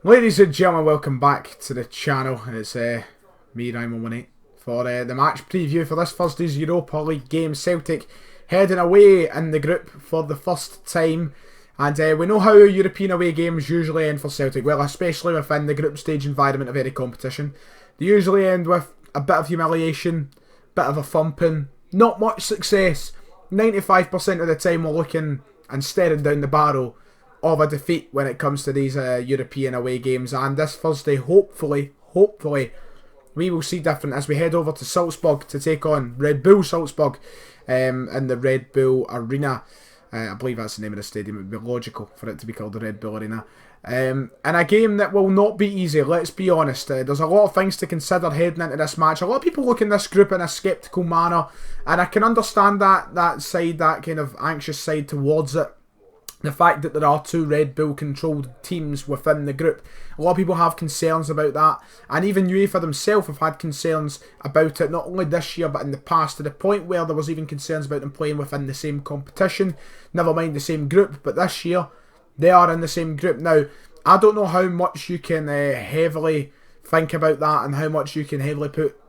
Ladies and gentlemen, welcome back to the channel. It's me, Ryan118, for the match preview for this Thursday's Europa League game. Celtic heading away in the group for the first time. And we know how European away games usually end for Celtic. Well, especially within the group stage environment of any competition. They usually end with a bit of humiliation, bit of a thumping, not much success. 95% of the time we're looking and staring down the barrel of a defeat when it comes to these European away games. And this Thursday, hopefully, we will see different as we head over to Salzburg to take on Red Bull Salzburg in the Red Bull Arena. I believe that's the name of the stadium. It would be logical for it to be called the Red Bull Arena. And a game that will not be easy, let's be honest. There's a lot of things to consider heading into this match. A lot of people look in this group in a sceptical manner, and I can understand that side, that kind of anxious side towards it. The fact that there are two Red Bull controlled teams within the group. A lot of people have concerns about that. And even UEFA themselves have had concerns about it, not only this year but in the past, to the point where there was even concerns about them playing within the same competition. Never mind the same group, but this year they are in the same group. Now, I don't know how much you can heavily think about that and how much you can heavily put,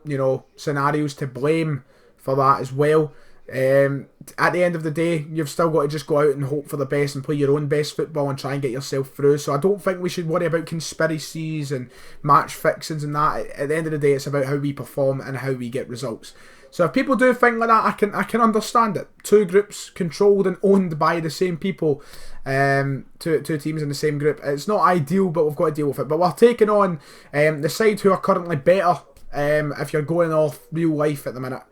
scenarios to blame for that as well. At the end of the day, you've still got to just go out and hope for the best and play your own best football and try and get yourself through. So I don't think we should worry about conspiracies and match fixings and that. At the end of the day, it's about how we perform and how we get results. So if people do think like that, I can understand it. Two groups controlled and owned by the same people, two teams in the same group. It's not ideal, but we've got to deal with it. But we're taking on the side who are currently better if you're going off real life at the minute.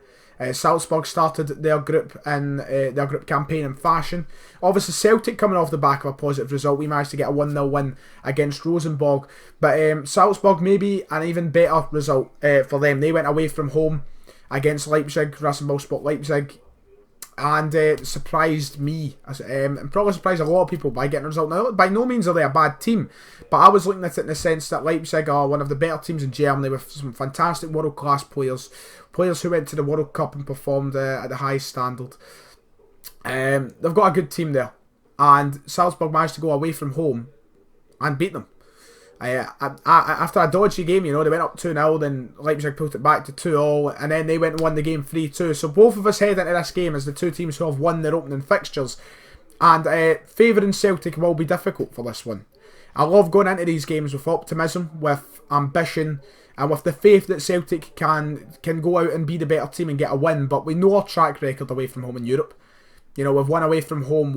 Salzburg started their group in their group campaign in fashion. Obviously, Celtic coming off the back of a positive result. We managed to get a 1-0 win against Rosenborg. But Salzburg maybe an even better result for them. They went away from home against Leipzig, Rasenballsport Leipzig. And surprised me, and probably surprised a lot of people by getting a result. Now, by no means are they a bad team, but I was looking at it in the sense that Leipzig are one of the better teams in Germany with some fantastic world-class players who went to the World Cup and performed at the highest standard. They've got a good team there, and Salzburg managed to go away from home and beat them. After a dodgy game, they went up 2-0, then Leipzig pulled it back to 2-0, and then they went and won the game 3-2. So both of us head into this game as the two teams who have won their opening fixtures. And favouring Celtic will be difficult for this one. I love going into these games with optimism, with ambition, and with the faith that Celtic can go out and be the better team and get a win. But we know our track record away from home in Europe. We've won away from home,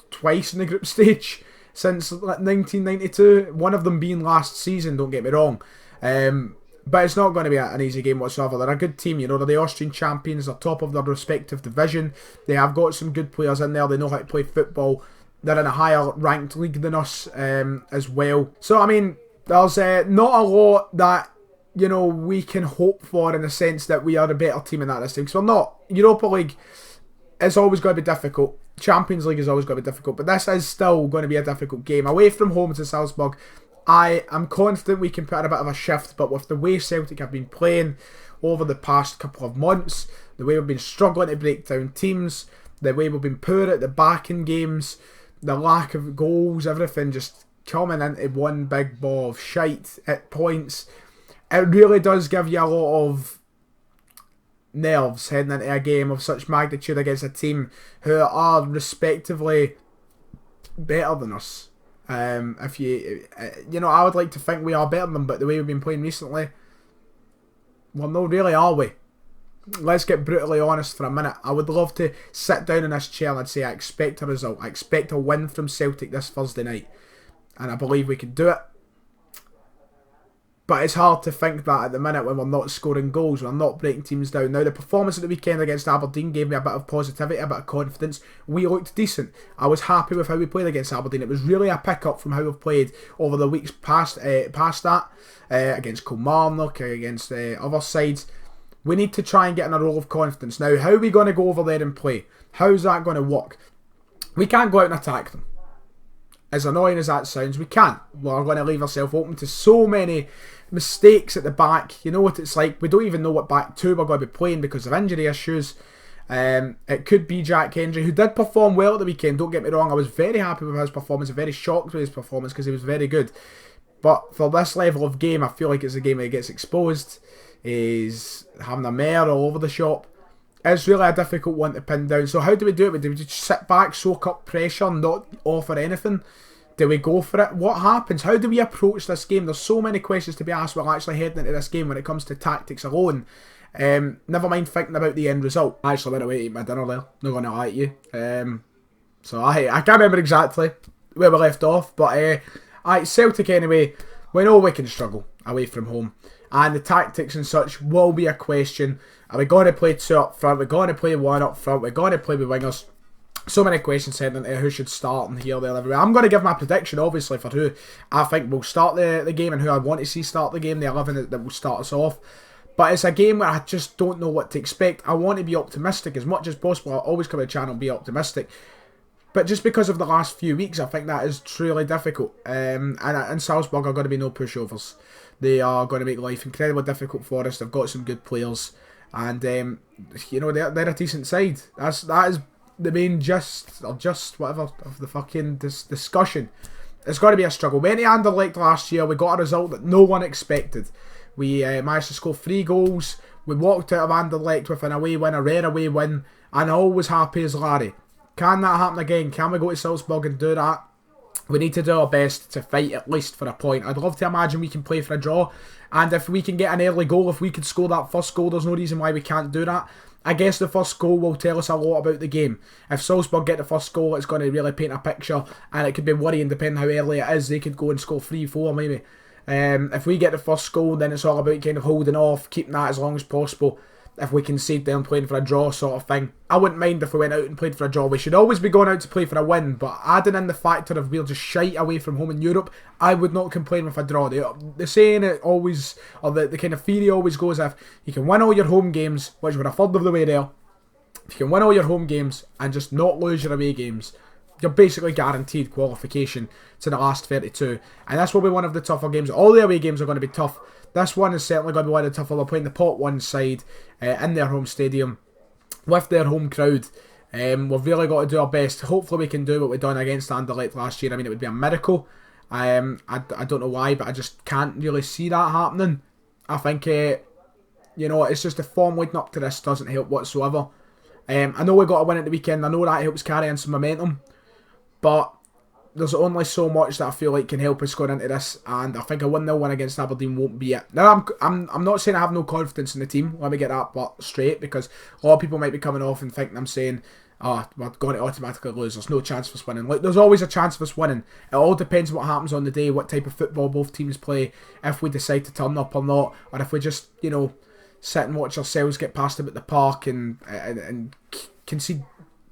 twice in the group stage since 1992, one of them being last season, don't get me wrong. But it's not going to be an easy game whatsoever. They're a good team, they're the Austrian champions, they're top of their respective division. They have got some good players in there, they know how to play football. They're in a higher ranked league than us as well. So, I mean, there's not a lot that, we can hope for in the sense that we are a better team in that this time. Because we're not. Europa League is always going to be difficult. Champions League is always going to be difficult, but this is still going to be a difficult game. Away from home to Salzburg, I am confident we can put in a bit of a shift, but with the way Celtic have been playing over the past couple of months, the way we've been struggling to break down teams, the way we've been poor at the back in games, the lack of goals, everything just coming into one big ball of shite at points, it really does give you a lot of nerves heading into a game of such magnitude against a team who are respectively better than us. I would like to think we are better than them, but the way we've been playing recently, well, no, really, are we? Let's get brutally honest for a minute. I would love to sit down in this chair and I'd say I expect a result. I expect a win from Celtic this Thursday night, and I believe we can do it. But it's hard to think that at the minute when we're not scoring goals, we're not breaking teams down. Now, the performance at the weekend against Aberdeen gave me a bit of positivity, a bit of confidence. We looked decent. I was happy with how we played against Aberdeen. It was really a pick-up from how we've played over the weeks past that, against Kilmarnock, against other sides. We need to try and get in a role of confidence. Now, how are we going to go over there and play? How's that going to work? We can't go out and attack them. As annoying as that sounds, we can't. We're going to leave ourselves open to so many mistakes at the back. You know what it's like. We don't even know what back two we're going to be playing because of injury issues. It could be Jack Hendry, who did perform well at the weekend. Don't get me wrong. I was very happy with his performance. Very shocked with his performance because he was very good. But for this level of game, I feel like it's a game that gets exposed, is having a mare all over the shop. It's really a difficult one to pin down. So how do we do it? Do we just sit back, soak up pressure, not offer anything? Do we go for it? What happens? How do we approach this game? There's so many questions to be asked while actually heading into this game when it comes to tactics alone. Never mind thinking about the end result. I actually went away to eat my dinner there. Not going to lie to you. So I can't remember exactly where we left off. But Celtic anyway, we know we can struggle away from home. And the tactics and such will be a question. Are we going to play two up front? We're going to play one up front. We're going to play with wingers. So many questions heading into who should start and here, there, everywhere. I'm going to give my prediction, obviously, for who I think will start the game and who I want to see start the game, the 11 that will start us off. But it's a game where I just don't know what to expect. I want to be optimistic as much as possible. I always come to the channel and be optimistic. But just because of the last few weeks, I think that is truly difficult. And Salzburg are going to be no pushovers. They are going to make life incredibly difficult for us. They've got some good players. And, you know, they're a decent side. That is the main gist, or just whatever, of the fucking discussion. It's got to be a struggle. We went to Anderlecht last year. We got a result that no one expected. We managed to score 3 goals. We walked out of Anderlecht with an away win, a rare away win. And all was happy as Larry. Can that happen again? Can we go to Salzburg and do that? We need to do our best to fight at least for a point. I'd love to imagine we can play for a draw. And if we can get an early goal, if we could score that first goal, there's no reason why we can't do that. I guess the first goal will tell us a lot about the game. If Salzburg get the first goal, it's going to really paint a picture. And it could be worrying depending how early it is. They could go and score 3-4 maybe. If we get the first goal, then it's all about kind of holding off, keeping that as long as possible. If we concede them playing for a draw sort of thing. I wouldn't mind if we went out and played for a draw. We should always be going out to play for a win, but adding in the factor of we're just shite away from home in Europe, I would not complain with a draw. The saying it always, or the kind of theory always goes, if you can win all your home games, which we're a third of the way there, if you can win all your home games and just not lose your away games, you're basically guaranteed qualification to the last 32. And that's will be one of the tougher games. All the away games are going to be tough. This one is certainly going to be one of the tougher. We're playing the pot one side in their home stadium with their home crowd. We've really got to do our best. Hopefully we can do what we done against Anderlecht last year. I mean, it would be a miracle. I don't know why, but I just can't really see that happening. I think, you know, it's just the form leading up to this doesn't help whatsoever. I know we got a win at the weekend. I know that helps carry on some momentum. But there's only so much that I feel like can help us going into this, and I think a 1-0 win against Aberdeen won't be it. Now, I'm not saying I have no confidence in the team. Let me get that but straight, because a lot of people might be coming off and thinking I'm saying, oh, we're going to automatically lose. There's no chance for us winning. Like, there's always a chance for us winning. It all depends what happens on the day, what type of football both teams play, if we decide to turn up or not, or if we just, you know, sit and watch ourselves get past them at the park and concede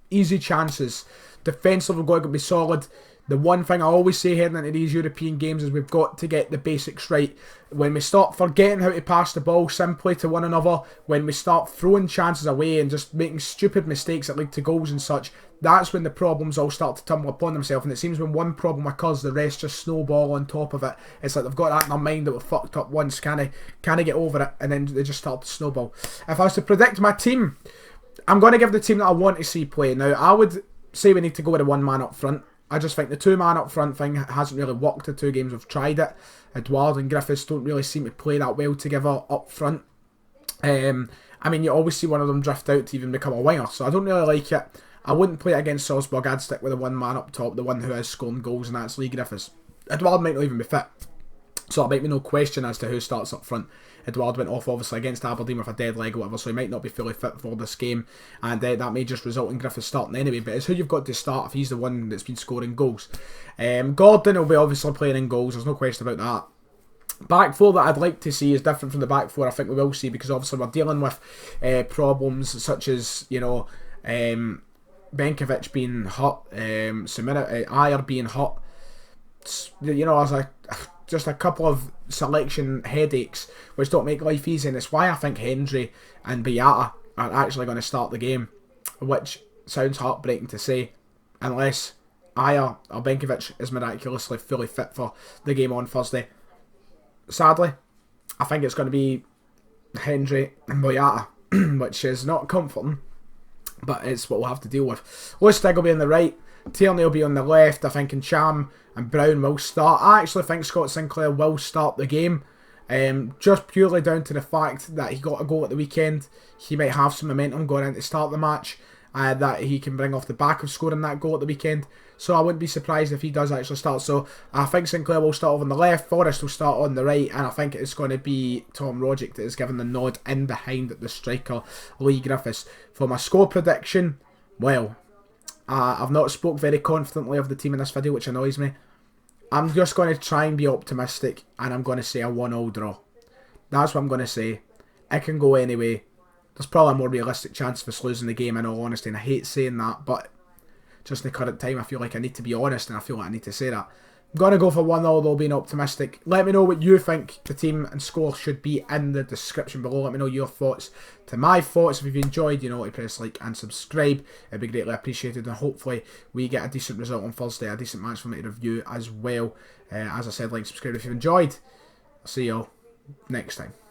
easy chances. Defensively, we're going to be solid. The one thing I always say heading into these European games is we've got to get the basics right. When we start forgetting how to pass the ball simply to one another, when we start throwing chances away and just making stupid mistakes that lead to goals and such, that's when the problems all start to tumble upon themselves. And it seems when one problem occurs, the rest just snowball on top of it. It's like they've got that in their mind that we're fucked up once. Can I get over it? And then they just start to snowball. If I was to predict my team, I'm going to give the team that I want to see play. Now, I would say we need to go with a one-man up front. I just think the 2-man up front thing hasn't really worked. The 2 games we've tried it. Edouard and Griffiths don't really seem to play that well together up front. I mean, you always see one of them drift out to even become a winger, so I don't really like it. I wouldn't play it against Salzburg. I'd stick with the 1-man up top, the one who is scoring goals, and that's Lee Griffiths. Edouard might not even be fit, so there might be no question as to who starts up front. Edouard went off obviously against Aberdeen with a dead leg or whatever, so he might not be fully fit for this game, and that may just result in Griffiths starting anyway, but it's who you've got to start if he's the one that's been scoring goals. Gordon will be obviously playing in goals, there's no question about that. Back 4 that I'd like to see is different from the back 4 I think we will see, because obviously we're dealing with problems such as, you know, Benkovic being hurt, Ayer being hurt, you know, as just a couple of selection headaches which don't make life easy, and it's why I think Hendry and Beata are actually going to start the game, which sounds heartbreaking to say, unless Ayer or Benkovic is miraculously fully fit for the game on Thursday. Sadly, I think it's going to be Hendry and Beata, which is not comforting, but it's what we'll have to deal with. Lustig will be on the right. Tierney will be on the left. I think Cham and Brown will start. I actually think Scott Sinclair will start the game. Just purely down to the fact that he got a goal at the weekend. He might have some momentum going in to start the match that he can bring off the back of scoring that goal at the weekend. So I wouldn't be surprised if he does actually start. So I think Sinclair will start on the left, Forrest will start on the right, and I think it's going to be Tom Rogic that is given the nod in behind the striker, Lee Griffiths. For my score prediction, well, I've not spoke very confidently of the team in this video, which annoys me. I'm just going to try and be optimistic, and I'm going to say a 1-1 draw. That's what I'm going to say. It can go anyway. There's probably a more realistic chance of us losing the game, in all honesty, and I hate saying that, but just in the current time, I feel like I need to be honest, and I feel like I need to say that. I'm going to go for 1-0, though, being optimistic. Let me know what you think the team and score should be in the description below. Let me know your thoughts to my thoughts. If you've enjoyed, you know, to press like and subscribe. It'd be greatly appreciated, and hopefully we get a decent result on Thursday, a decent match for me to review as well. As I said, like, subscribe if you've enjoyed. I'll see you all next time.